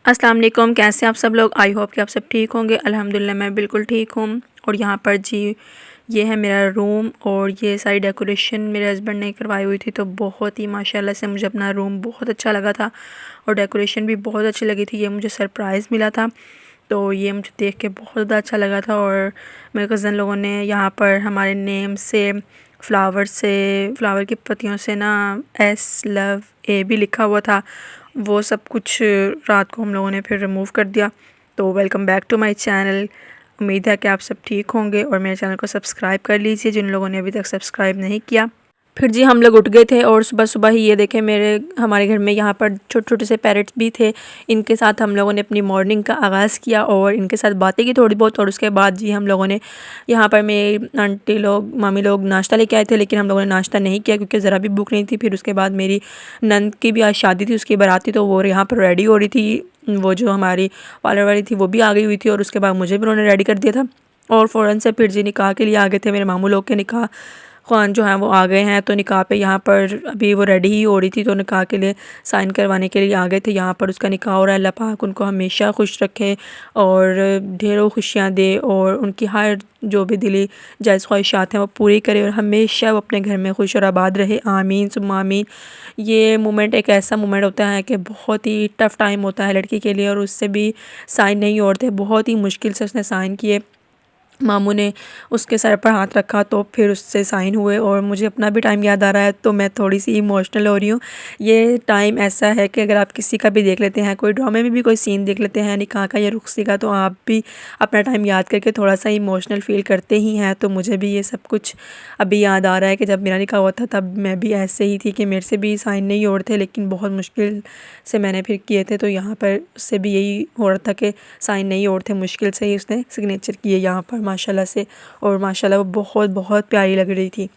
अस्सलाम वालेकुम। कैसे हैं आप सब लोग? आई होप कि आप सब ठीक होंगे। अल्हम्दुलिल्लाह मैं बिल्कुल ठीक हूँ। और यहाँ पर जी ये है मेरा रूम और ये सारी डेकोरेशन मेरे हस्बैंड ने करवाई हुई थी, तो बहुत ही माशाल्लाह से मुझे अपना रूम बहुत अच्छा लगा था और डेकोरेशन भी बहुत अच्छी लगी थी। ये मुझे सरप्राइज़ मिला था, तो ये मुझे देख के बहुत ज़्यादा अच्छा लगा था। और मेरे कज़न लोगों ने यहाँ पर हमारे नेम से फ्लावर की पत्तियों से ना एस लव ए भी लिखा हुआ था। वो सब कुछ रात को हम लोगों ने फिर रिमूव कर दिया। तो welcome back to my channel. उम्मीद है कि आप सब ठीक होंगे और मेरे चैनल को सब्सक्राइब कर लीजिए जिन लोगों ने अभी तक सब्सक्राइब नहीं किया। फिर जी हम लोग उठ गए थे और सुबह सुबह ही ये देखें हमारे घर में यहाँ पर छोटे छोटे से पैरट्स भी थे। इनके साथ हम लोगों ने अपनी मॉर्निंग का आगाज़ किया और इनके साथ बातें की थोड़ी बहुत। और उसके बाद जी हम लोगों ने यहाँ पर मेरी आंटी लोग मामी लोग नाश्ता लेके आए थे, लेकिन हम लोगों ने नाश्ता नहीं किया क्योंकि ज़रा भी भूख नहीं थी। फिर उसके बाद मेरी नंद की भी आज शादी थी, उसकी बारात थी, तो वो यहाँ पर रेडी हो रही थी। वो जो हमारी पार्लर वाली थी वो भी आ गई हुई थी और उसके बाद मुझे भी उन्होंने रेडी कर दिया था। और फ़ौरन से फिर जी निकाह के लिए आ गए थे। मेरे मामू लोग के निकाह ख़्वान जो हैं वो आ गए हैं, तो निकाह पे यहाँ पर अभी वो रेडी ही हो रही थी, तो निकाह के लिए साइन करवाने के लिए आ गए थे। यहाँ पर उसका निकाह हो रहा है। अल्लाह पाक उनको हमेशा खुश रखे और ढेरों खुशियाँ दे और उनकी हर जो भी दिली जायज़ ख्वाहिशात हैं वो पूरी करे और हमेशा वो अपने घर में खुश और आबाद रहे। आमीन सुम्मा आमीन। ये मोमेंट एक ऐसा मोमेंट होता है कि बहुत ही टफ़ टाइम होता है लड़की के लिए और उससे भी साइन नहीं होते। बहुत ही मुश्किल से उसने साइन किए। मामू ने उसके सर पर हाथ रखा तो फिर उससे साइन हुए और मुझे अपना भी टाइम याद आ रहा है, तो मैं थोड़ी सी इमोशनल हो रही हूँ। ये टाइम ऐसा है कि अगर आप किसी का भी देख लेते हैं, कोई ड्रामे में भी कोई सीन देख लेते हैं निकाह का या रुखसी का, तो आप भी अपना टाइम याद करके थोड़ा सा इमोशनल फ़ील करते ही हैं। तो मुझे भी ये सब कुछ अभी याद आ रहा है कि जब मेरा निकाह हुआ था तब मैं भी ऐसे ही थी कि मेरे से भी साइन नहीं हो रहे थे, लेकिन बहुत मुश्किल से मैंने फिर किए थे। तो यहाँ पर उससे भी यही हो रहा था कि साइन नहीं हो रहे थे, मुश्किल से ही उसने सिग्नेचर किए यहाँ पर माशाल्लाह से। और माशाल्लाह वो बहुत बहुत प्यारी लग रही थी।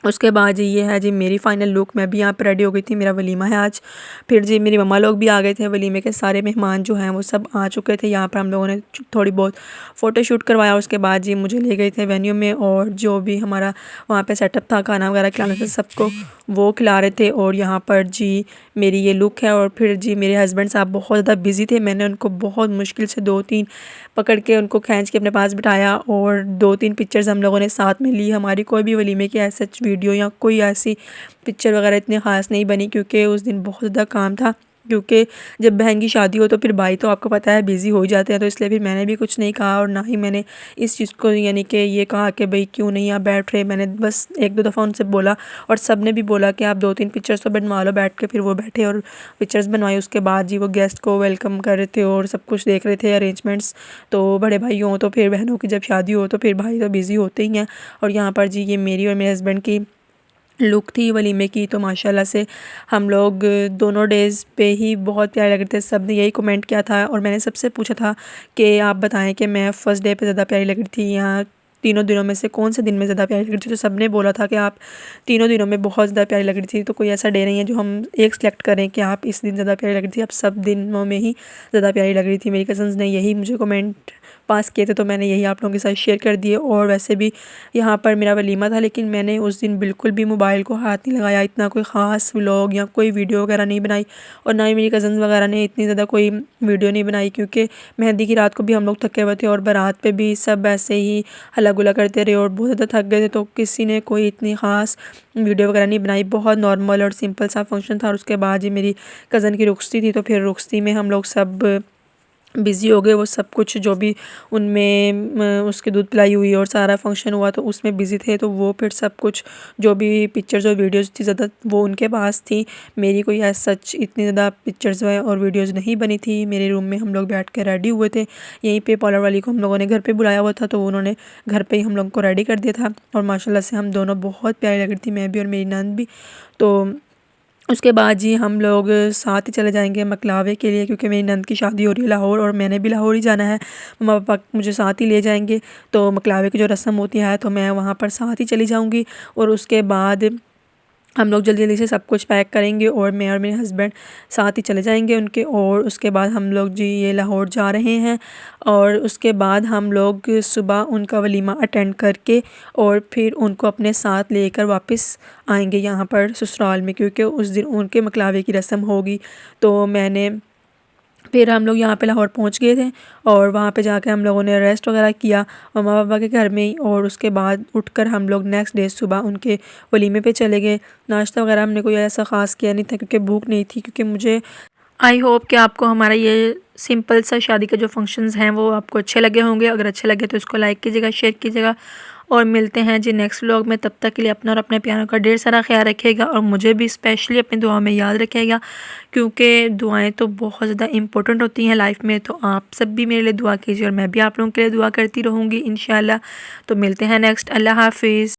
उसके बाद जी ये है जी मेरी फ़ाइनल लुक। मैं भी यहाँ पर रेडी हो गई थी, मेरा वलीमा है आज। फिर जी मेरी मम्मा लोग भी आ गए थे। वलीमे के सारे मेहमान जो हैं वो सब आ चुके थे। यहाँ पर हम लोगों ने थोड़ी बहुत फ़ोटो शूट करवाया। उसके बाद जी मुझे ले गए थे वेन्यू में और जो भी हमारा वहाँ पे सेटअप था खाना वगैरह खिलाने से सबको वो खिला रहे थे। और यहाँ पर जी मेरी ये लुक है। और फिर जी मेरे हस्बैंड साहब बहुत ज़्यादा बिज़ी थे। मैंने उनको बहुत मुश्किल से 2-3 पकड़ के उनको खींच के अपने पास बिठाया और 2-3 पिक्चर्स हम लोगों ने साथ में ली। हमारी कोई भी वलीमे की ऐसा वीडियो या कोई ऐसी पिक्चर वगैरह इतनी ख़ास नहीं बनी क्योंकि उस दिन बहुत ज़्यादा काम था। क्योंकि जब बहन की शादी हो तो फिर भाई तो आपको पता है बिज़ी हो ही जाते हैं, तो इसलिए फिर मैंने भी कुछ नहीं कहा और ना ही मैंने इस चीज़ को यानी कि ये कहा कि भाई क्यों नहीं आप बैठ रहे। मैंने बस 1-2 दफ़ा उनसे बोला और सब ने भी बोला कि आप 2-3 पिक्चर्स तो बनवा लो बैठ के। फिर वो बैठे और पिक्चर्स बनवाई। उसके बाद जी वो गेस्ट को वेलकम कर रहे थे और सब कुछ देख रहे थे अरेंजमेंट्स। तो बड़े भाई हों तो फिर बहनों की जब शादी हो तो फिर भाई तो बिज़ी होते ही हैं। और यहाँ पर जी ये मेरी और मेरे हस्बैंड की लुक थी वलीमे की। तो माशाल्लाह से हम लोग दोनों डेज़ पे ही बहुत प्यारे लग रहे थे। सब ने यही कमेंट किया था और मैंने सबसे पूछा था कि आप बताएं कि मैं फ़र्स्ट डे पे ज़्यादा प्यारी लग रही थी या तीनों दिनों में से कौन से दिन में ज़्यादा प्यारी लग रही थी। तो सब ने बोला था कि आप तीनों दिनों में बहुत ज़्यादा प्यारी लग रही थी। तो कोई ऐसा डे नहीं है जो हम एक सेलेक्ट करें कि आप इस दिन ज़्यादा प्यारी लग रही थी, आप सब दिनों में ही ज़्यादा प्यारी लग रही थी। मेरी कज़न्स ने यही मुझे कमेंट पास किए थे, तो मैंने यही आप लोगों के साथ शेयर कर दिए। और वैसे भी यहाँ पर मेरा वलीमा था, लेकिन मैंने उस दिन बिल्कुल भी मोबाइल को हाथ नहीं लगाया। इतना कोई ख़ास व्लॉग या कोई वीडियो वगैरह नहीं बनाई और ना ही मेरी कज़न्स वगैरह ने इतनी ज़्यादा कोई वीडियो नहीं बनाई क्योंकि मेहंदी की रात को भी हम लोग थके हुए थे और बारात पे भी सब ऐसे ही हल्ला गुल्ला करते रहे और बहुत ज़्यादा थक गए थे। तो किसी ने कोई इतनी ख़ास वीडियो वगैरह नहीं बनाई। बहुत नॉर्मल और सिंपल सा फंक्शन था। और उसके बाद ही मेरी कज़न की रुखसती थी, तो फिर रुखसती में हम लोग सब बिज़ी हो गए। वो सब कुछ जो भी उनमें उसकी दूध पिलाई हुई और सारा फंक्शन हुआ तो उसमें बिज़ी थे। तो वो फिर सब कुछ जो भी पिक्चर्स और वीडियोज़ थी ज़्यादा वो उनके पास थी। मेरी कोई एज़ सच इतनी ज़्यादा पिक्चर्स और वीडियोज़ नहीं बनी थी। मेरे रूम में हम लोग बैठ के रेडी हुए थे। यहीं पे पार्लर वाली को हम लोगों ने घर पे बुलाया हुआ था, तो उन्होंने घर पे ही हम लोग को रेडी कर दिया था। और माशाल्लाह से हम दोनों बहुत प्यारी लग रही थी, मैं भी और मेरी नंद भी। तो उसके बाद जी हम लोग साथ ही चले जाएंगे मकलावे के लिए क्योंकि मेरी नंद की शादी हो रही है लाहौर और मैंने भी लाहौर ही जाना है। मम्मा पापा मुझे साथ ही ले जाएंगे, तो मकलावे की जो रस्म होती है तो मैं वहाँ पर साथ ही चली जाऊँगी। और उसके बाद हम लोग जल्दी जल्दी से सब कुछ पैक करेंगे और मैं और मेरे हस्बैंड साथ ही चले जाएंगे उनके। और उसके बाद हम लोग जी ये लाहौर जा रहे हैं और उसके बाद हम लोग सुबह उनका वलीमा अटेंड करके और फिर उनको अपने साथ लेकर वापस आएंगे यहाँ पर ससुराल में, क्योंकि उस दिन उनके मकलावे की रस्म होगी। तो मैंने फिर हम लोग यहाँ पे लाहौर पहुँच गए थे और वहाँ पे जाके हम लोगों ने रेस्ट वगैरह किया मम्मा पापा के घर में ही। और उसके बाद उठकर हम लोग नेक्स्ट डे सुबह उनके वलीमे पे चले गए। नाश्ता वगैरह हमने कोई ऐसा ख़ास किया नहीं था क्योंकि भूख नहीं थी। क्योंकि मुझे आई होप कि आपको हमारा ये सिंपल सा शादी के जो फंक्शंस हैं वो आपको अच्छे लगे होंगे। अगर अच्छे लगे तो इसको लाइक कीजिएगा, शेयर कीजिएगा और मिलते हैं जी नेक्स्ट व्लॉग में। तब तक के लिए अपना और अपने प्यारों का ढेर सारा ख्याल रखिएगा और मुझे भी स्पेशली अपनी दुआ में याद रखिएगा क्योंकि दुआएं तो बहुत ज़्यादा इंपॉर्टेंट होती हैं लाइफ में। तो आप सब भी मेरे लिए दुआ कीजिए और मैं भी आप लोगों के लिए दुआ करती रहूँगी इंशाल्लाह। तो मिलते हैं नेक्स्ट। अल्लाह हाफिज़।